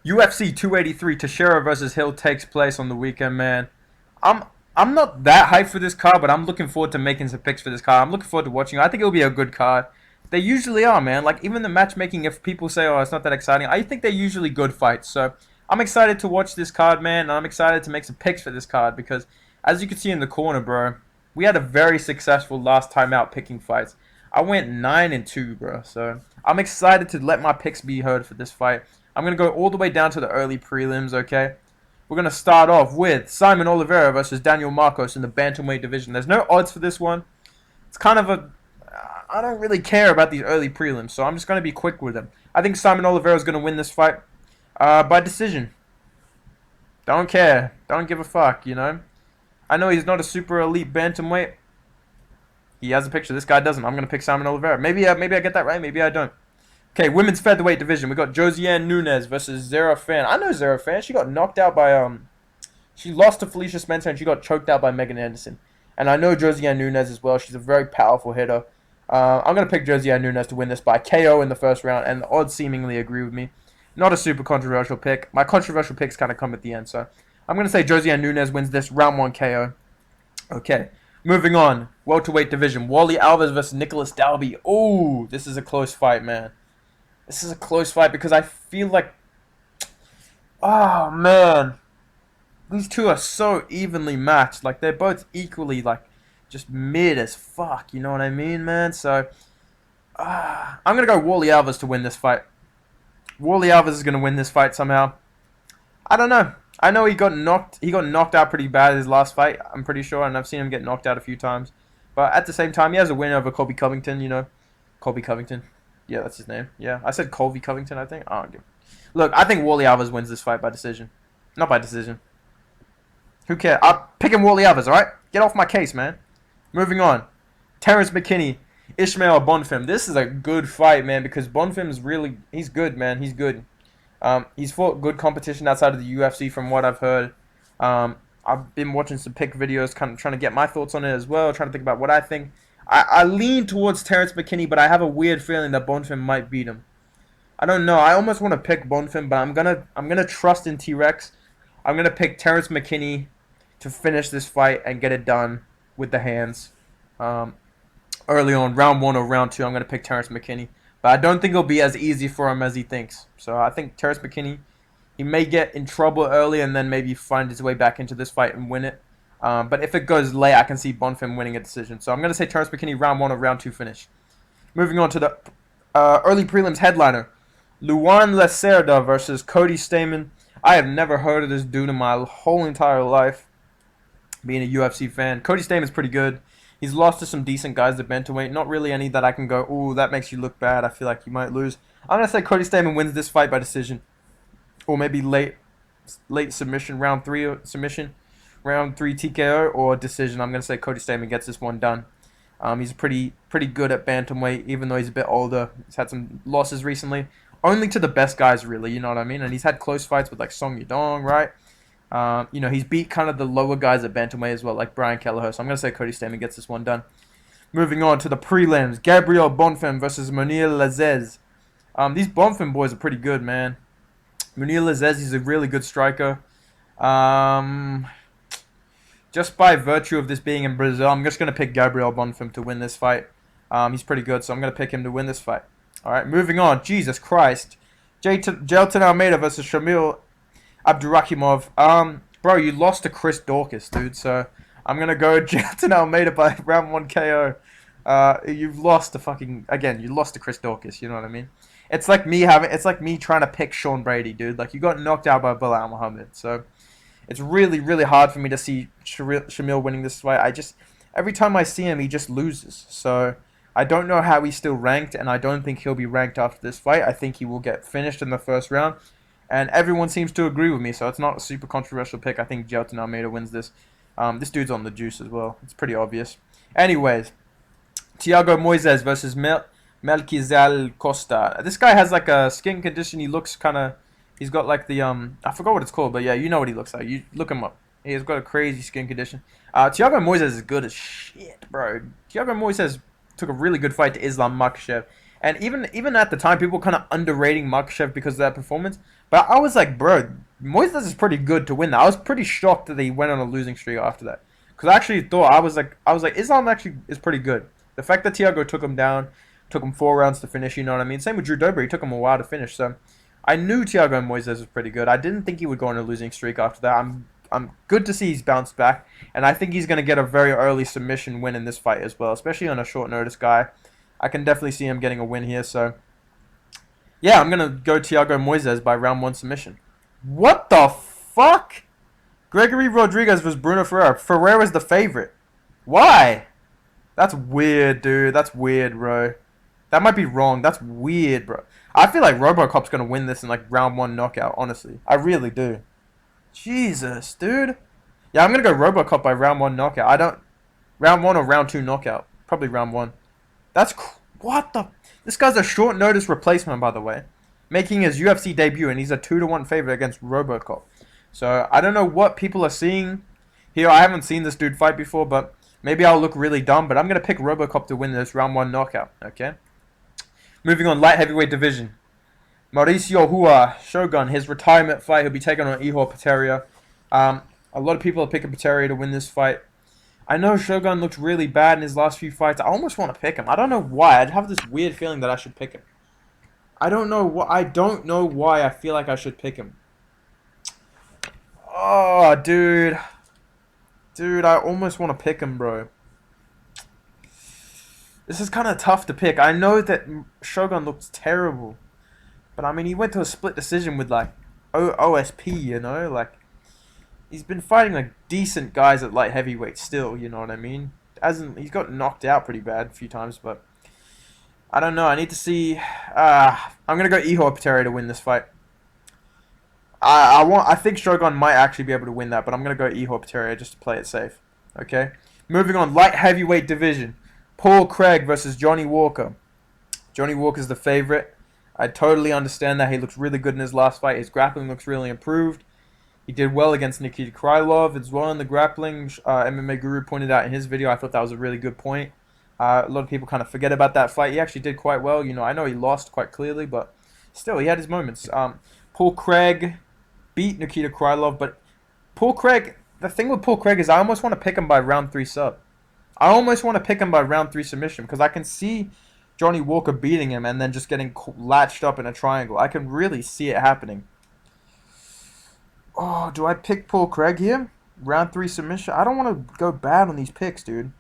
UFC 283 Teixeira versus Hill takes place on the weekend, man. I'm I'm not that hyped for this card, but I'm looking forward to making some picks for this card. I'm looking forward to watching it. I think it'll be a good card. They usually are, man. Like, even the matchmaking, if people say, oh, it's not that exciting, I think they're usually good fights. So I'm excited to watch this card, man. And I'm excited to make some picks for this card because, as you can see in the corner, bro, we had a very successful last time out picking fights. I went 9-2, bro. So I'm excited to let my picks be heard for this fight. I'm going to go all the way down to the early prelims, okay? We're going to start off with Simon Oliveira versus Daniel Marcos in the bantamweight division. There's no odds for this one. It's kind of a... I don't really care about these early prelims, so I'm just going to be quick with them. I think Simon Oliveira is going to win this fight by decision. Don't care. Don't give a fuck, you know? I know he's not a super elite bantamweight. He has a picture. This guy doesn't. I'm going to pick Simon Oliveira. Maybe I get that right. Maybe I don't. Okay, women's featherweight division. We got Josiane Nunes versus Zara Fan. I know Zara Fan. She got knocked out by she lost to Felicia Spencer and she got choked out by Megan Anderson. And I know Josiane Nunes as well. She's a very powerful hitter. I'm gonna pick Josiane Nunes to win this by KO in the first round, and the odds seemingly agree with me. Not a super controversial pick. My controversial picks kind of come at the end, so I'm gonna say Josiane Nunes wins this round 1 KO. Okay, moving on. Welterweight division. Wally Alves versus Nicholas Dalby. Oh, this is a close fight, man. This is a close fight because I feel like... Oh, man. These two are so evenly matched. Like, they're both equally, like, just mid as fuck. You know what I mean, man? So, I'm going to go Wally Alves to win this fight. Wally Alves is going to win this fight somehow. I don't know. I know he got knocked out pretty bad his last fight, I'm pretty sure, and I've seen him get knocked out a few times. But at the same time, he has a win over Colby Covington, you know. Colby Covington. Yeah, that's his name. Yeah, I said Colby Covington, I think. I don't give. Look, I think Wally Alves wins this fight by decision. Not by decision. Who cares? I'm picking Wally Alves, alright? Get off my case, man. Moving on. Terrence McKinney, Ishmael Bonfim. This is a good fight, man, because Bonfim's really... He's good, man. He's good. He's fought good competition outside of the UFC from what I've heard. I've been watching some pick videos, kind of trying to get my thoughts on it as well, trying to think about what I think. I lean towards Terrence McKinney, but I have a weird feeling that Bonfim might beat him. I don't know. I almost want to pick Bonfim, but I'm gonna trust in T-Rex. I'm gonna pick Terrence McKinney to finish this fight and get it done with the hands. Early on, round 1 or round 2, I'm gonna pick Terrence McKinney, but I don't think it'll be as easy for him as he thinks. So I think Terrence McKinney, he may get in trouble early and then maybe find his way back into this fight and win it. But if it goes late, I can see Bonfim winning a decision. So I'm going to say Terrence McKinney, round 1 or round 2 finish. Moving on to the early prelims headliner. Luan Lacerda versus Cody Stamen. I have never heard of this dude in my whole entire life, being a UFC fan. Cody Stamen's pretty good. He's lost to some decent guys at bantamweight. Not really any that I can go, ooh, that makes you look bad. I feel like you might lose. I'm going to say Cody Stamen wins this fight by decision. Or maybe late submission, round 3 submission. Round 3 TKO or decision. I'm going to say Cody Stamen gets this one done. He's pretty good at bantamweight, even though he's a bit older. He's had some losses recently. Only to the best guys, really, you know what I mean? And he's had close fights with, like, Song Yadong, right? You know, he's beat kind of the lower guys at bantamweight as well, like Brian Kelleher. So I'm going to say Cody Stamen gets this one done. Moving on to the prelims. Gabriel Bonfim versus Munir Lazez. These Bonfim boys are pretty good, man. Munir Lazez, he's a really good striker. Just by virtue of this being in Brazil, I'm just going to pick Gabriel Bonfim to win this fight. He's pretty good, so I'm going to pick him to win this fight. Alright, moving on. Jesus Christ. Jailton Almeida versus Shamil Abdurakhimov. Bro, you lost to Chris Dorcas, dude, so I'm going to go Jailton Almeida by round 1 KO. You've lost to fucking... Again, you lost to Chris Dorcas, you know what I mean? It's like me trying to pick Sean Brady, dude. Like, you got knocked out by Bilal Muhammad, so... It's really, really hard for me to see Shamil winning this fight. Every time I see him, he just loses. So I don't know how he's still ranked, and I don't think he'll be ranked after this fight. I think he will get finished in the first round, and everyone seems to agree with me. So it's not a super controversial pick. I think Jailton Almeida wins this. This dude's on the juice as well. It's pretty obvious. Anyways, Thiago Moises versus Melquizal Costa. This guy has like a skin condition. He looks kind of... He's got like the, I forgot what it's called, but yeah, you know what he looks like. You look him up. He's got a crazy skin condition. Thiago Moises is good as shit, bro. Thiago Moises took a really good fight to Islam Makhachev. And even at the time, people were kind of underrating Makhachev because of that performance. But I was like, bro, Moises is pretty good to win that. I was pretty shocked that he went on a losing streak after that. Because I actually thought I was like, Islam actually is pretty good. The fact that Thiago took him down, took him 4 rounds to finish. You know what I mean? Same with Drew Dober. He took him a while to finish. So I knew Thiago Moises was pretty good. I didn't think he would go on a losing streak after that. I'm good to see he's bounced back, and I think he's going to get a very early submission win in this fight as well, especially on a short notice guy. I can definitely see him getting a win here. So yeah, I'm going to go Thiago Moises by round 1 submission. What the fuck? Gregory Rodriguez versus Bruno Ferreira. Ferreira's the favorite. Why? That's weird, dude. That's weird, bro. That might be wrong. That's weird, bro. I feel like RoboCop's going to win this in like round 1 knockout, honestly. I really do. Jesus, dude. Yeah, I'm going to go RoboCop by round 1 knockout. I don't... Round 1 or round 2 knockout. Probably round 1. That's... What the... This guy's a short notice replacement, by the way. Making his UFC debut, and he's a 2-1 favorite against RoboCop. So, I don't know what people are seeing here. I haven't seen this dude fight before, but maybe I'll look really dumb. But I'm going to pick RoboCop to win this round 1 knockout, okay? Moving on, light heavyweight division. Mauricio Hua, Shogun, his retirement fight. He'll be taking on Ihor Patri. A lot of people are picking Patri to win this fight. I know Shogun looked really bad in his last few fights. I almost want to pick him. I don't know why. I have this weird feeling that I should pick him. I don't know why I feel like I should pick him. Oh, dude. Dude, I almost want to pick him, bro. This is kind of tough to pick. I know that Shogun looks terrible. But, I mean, he went to a split decision with, like, OSP, you know? Like, he's been fighting, like, decent guys at light heavyweight still, you know what I mean? He's got knocked out pretty bad a few times, but... I don't know. I need to see... I'm going to go Ihor Patri to win this fight. I think Shogun might actually be able to win that, but I'm going to go Ihor Patri just to play it safe. Okay? Moving on, light heavyweight division. Paul Craig versus Johnny Walker. Johnny Walker's the favorite. I totally understand that. He looks really good in his last fight. His grappling looks really improved. He did well against Nikita Krylov as well in the grappling. MMA Guru pointed out in his video. I thought that was a really good point. A lot of people kind of forget about that fight. He actually did quite well. You know, I know he lost quite clearly, but still, he had his moments. Paul Craig beat Nikita Krylov, but Paul Craig, the thing with Paul Craig is I almost want to pick him by round 3 sub. I almost want to pick him by round 3 submission because I can see Johnny Walker beating him and then just getting latched up in a triangle. I can really see it happening. Oh, do I pick Paul Craig here? Round 3 submission? I don't want to go bad on these picks, dude.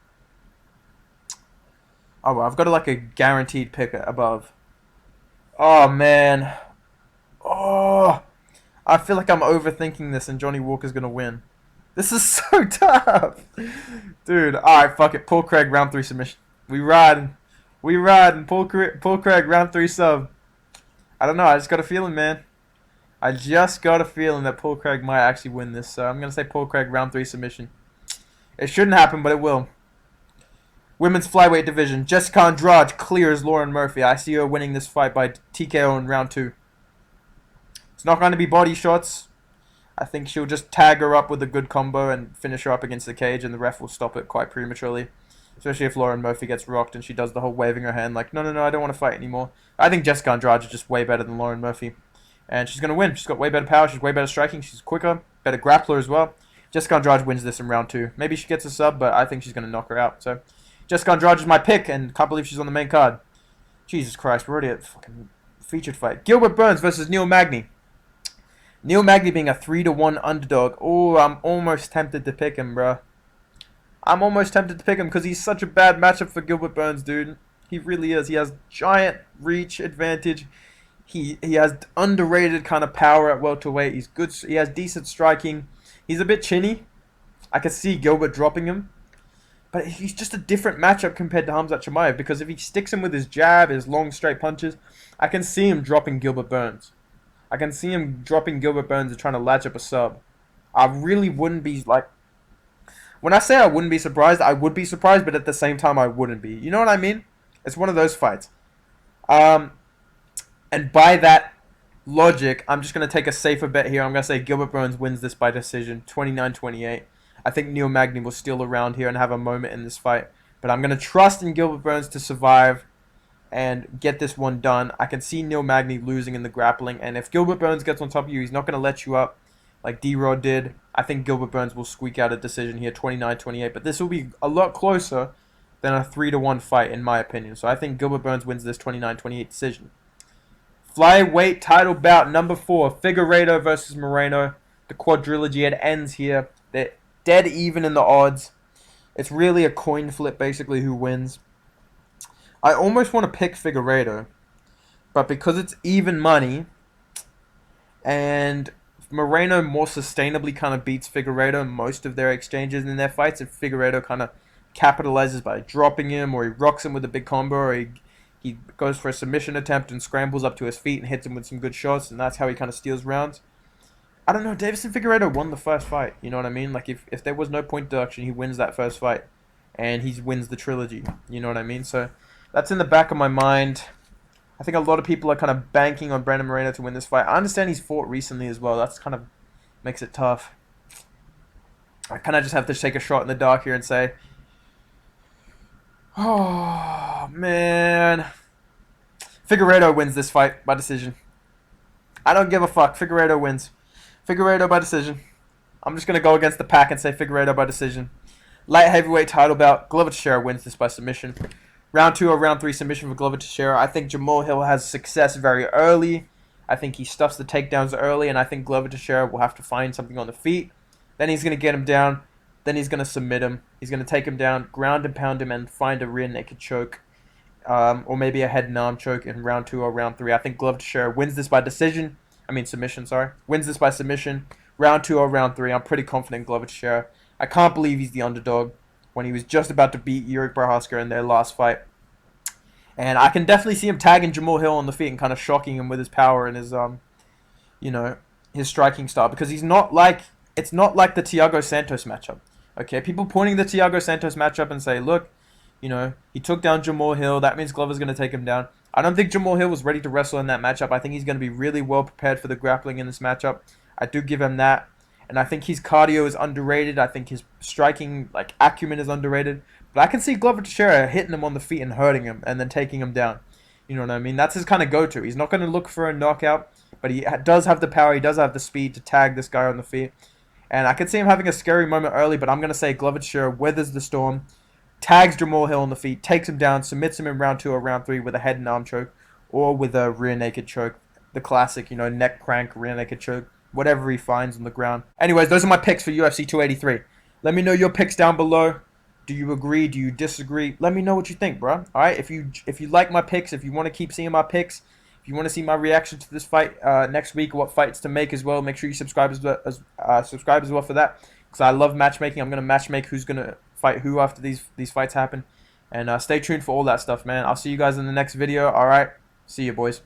Oh, well, I've got like a guaranteed pick above. Oh, man. Oh, I feel like I'm overthinking this and Johnny Walker's going to win. This is so tough. Dude, alright, fuck it. Paul Craig, round 3 submission. We riding. We riding. Paul Craig, round 3 sub. I don't know. I just got a feeling, man. I just got a feeling that Paul Craig might actually win this. So I'm going to say Paul Craig, round 3 submission. It shouldn't happen, but it will. Women's flyweight division. Jessica Andrade clears Lauren Murphy. I see her winning this fight by TKO in round 2. It's not going to be body shots. I think she'll just tag her up with a good combo and finish her up against the cage, and the ref will stop it quite prematurely. Especially if Lauren Murphy gets rocked and she does the whole waving her hand like, no, I don't want to fight anymore. I think Jessica Andrade is just way better than Lauren Murphy. And she's going to win. She's got way better power. She's way better striking. She's quicker. Better grappler as well. Jessica Andrade wins this in round 2. Maybe she gets a sub, but I think she's going to knock her out. So Jessica Andrade is my pick, and can't believe she's on the main card. Jesus Christ, we're already at fucking featured fight. Gilbert Burns versus Neil Magny. Neil Magny being a 3-1 underdog. Oh, I'm almost tempted to pick him, bro. I'm almost tempted to pick him because he's such a bad matchup for Gilbert Burns, dude. He really is. He has giant reach advantage. He has underrated kind of power at welterweight. He's good. He has decent striking. He's a bit chinny. I could see Gilbert dropping him. But he's just a different matchup compared to Khamzat Chimaev because if he sticks him with his jab, his long straight punches, I can see him dropping Gilbert Burns. I can see him dropping Gilbert Burns and trying to latch up a sub. I really wouldn't be like... When I say I wouldn't be surprised, I would be surprised, but at the same time I wouldn't be. You know what I mean? It's one of those fights. And by that logic, I'm just going to take a safer bet here. I'm going to say Gilbert Burns wins this by decision, 29-28. I think Neil Magny will steal around here and have a moment in this fight. But I'm going to trust in Gilbert Burns to survive. and get this one done. I can see Neil Magny losing in the grappling, and if Gilbert Burns gets on top of you, he's not going to let you up like D-Rod did. I think Gilbert Burns will squeak out a decision here, 29-28, but this will be a lot closer than a 3-1 fight, in my opinion. So I think Gilbert Burns wins this 29-28 decision. Flyweight title bout number 4, Figueredo versus Moreno. The quadrilogy, it ends here. They're dead even in the odds. It's really a coin flip, basically, who wins. I almost want to pick Figueredo, but because it's even money, and Moreno more sustainably kind of beats Figueredo in most of their exchanges in their fights, and Figueredo kind of capitalizes by dropping him, or he rocks him with a big combo, or he goes for a submission attempt and scrambles up to his feet and hits him with some good shots, and that's how he kind of steals rounds. I don't know, Davison Figueredo won the first fight, you know what I mean? Like, if there was no point deduction, he wins that first fight, and he wins the trilogy, you know what I mean? So that's in the back of my mind. I think a lot of people are kind of banking on Brandon Moreno to win this fight. I understand he's fought recently as well. That's kind of makes it tough. I kind of just have to take a shot in the dark here and say, oh, man. Figueredo wins this fight by decision. I don't give a fuck. Figueredo wins. Figueredo by decision. I'm just going to go against the pack and say Figueredo by decision. Light heavyweight title bout. Glover Teixeira wins this by submission. Round 2 or round 3 submission for Glover Teixeira. I think Jamahal Hill has success very early. I think he stuffs the takedowns early, and I think Glover Teixeira will have to find something on the feet. Then he's going to get him down. Then he's going to submit him. He's going to take him down, ground and pound him, and find a rear naked choke. Or maybe a head and arm choke in round 2 or round 3. I think Glover Teixeira wins this by decision. Submission, sorry. Wins this by submission. Round 2 or round 3. I'm pretty confident in Glover Teixeira. I can't believe he's the underdog when he was just about to beat Yurick Prochazka in their last fight. And I can definitely see him tagging Jamahal Hill on the feet and kind of shocking him with his power and his, his striking style. Because it's not like the Thiago Santos matchup. Okay, people pointing the Thiago Santos matchup and say, look, he took down Jamahal Hill. That means Glover's going to take him down. I don't think Jamahal Hill was ready to wrestle in that matchup. I think he's going to be really well prepared for the grappling in this matchup. I do give him that. And I think his cardio is underrated. I think his striking acumen is underrated. But I can see Glover Teixeira hitting him on the feet and hurting him and then taking him down. You know what I mean? That's his kind of go-to. He's not going to look for a knockout, but he does have the power. He does have the speed to tag this guy on the feet. And I could see him having a scary moment early, but I'm going to say Glover Teixeira weathers the storm, tags Jamahal Hill on the feet, takes him down, submits him in round 2 or round 3 with a head and arm choke or with a rear naked choke. The classic, neck crank, rear naked choke. Whatever he finds on the ground. Anyways, those are my picks for UFC 283. Let me know your picks down below. Do you agree? Do you disagree? Let me know what you think, bro. All right. If you like my picks, if you want to keep seeing my picks, if you want to see my reaction to this fight next week, what fights to make as well, make sure you subscribe as well for that. Because I love matchmaking. I'm gonna matchmake who's gonna fight who after these fights happen. And stay tuned for all that stuff, man. I'll see you guys in the next video. All right. See you, boys.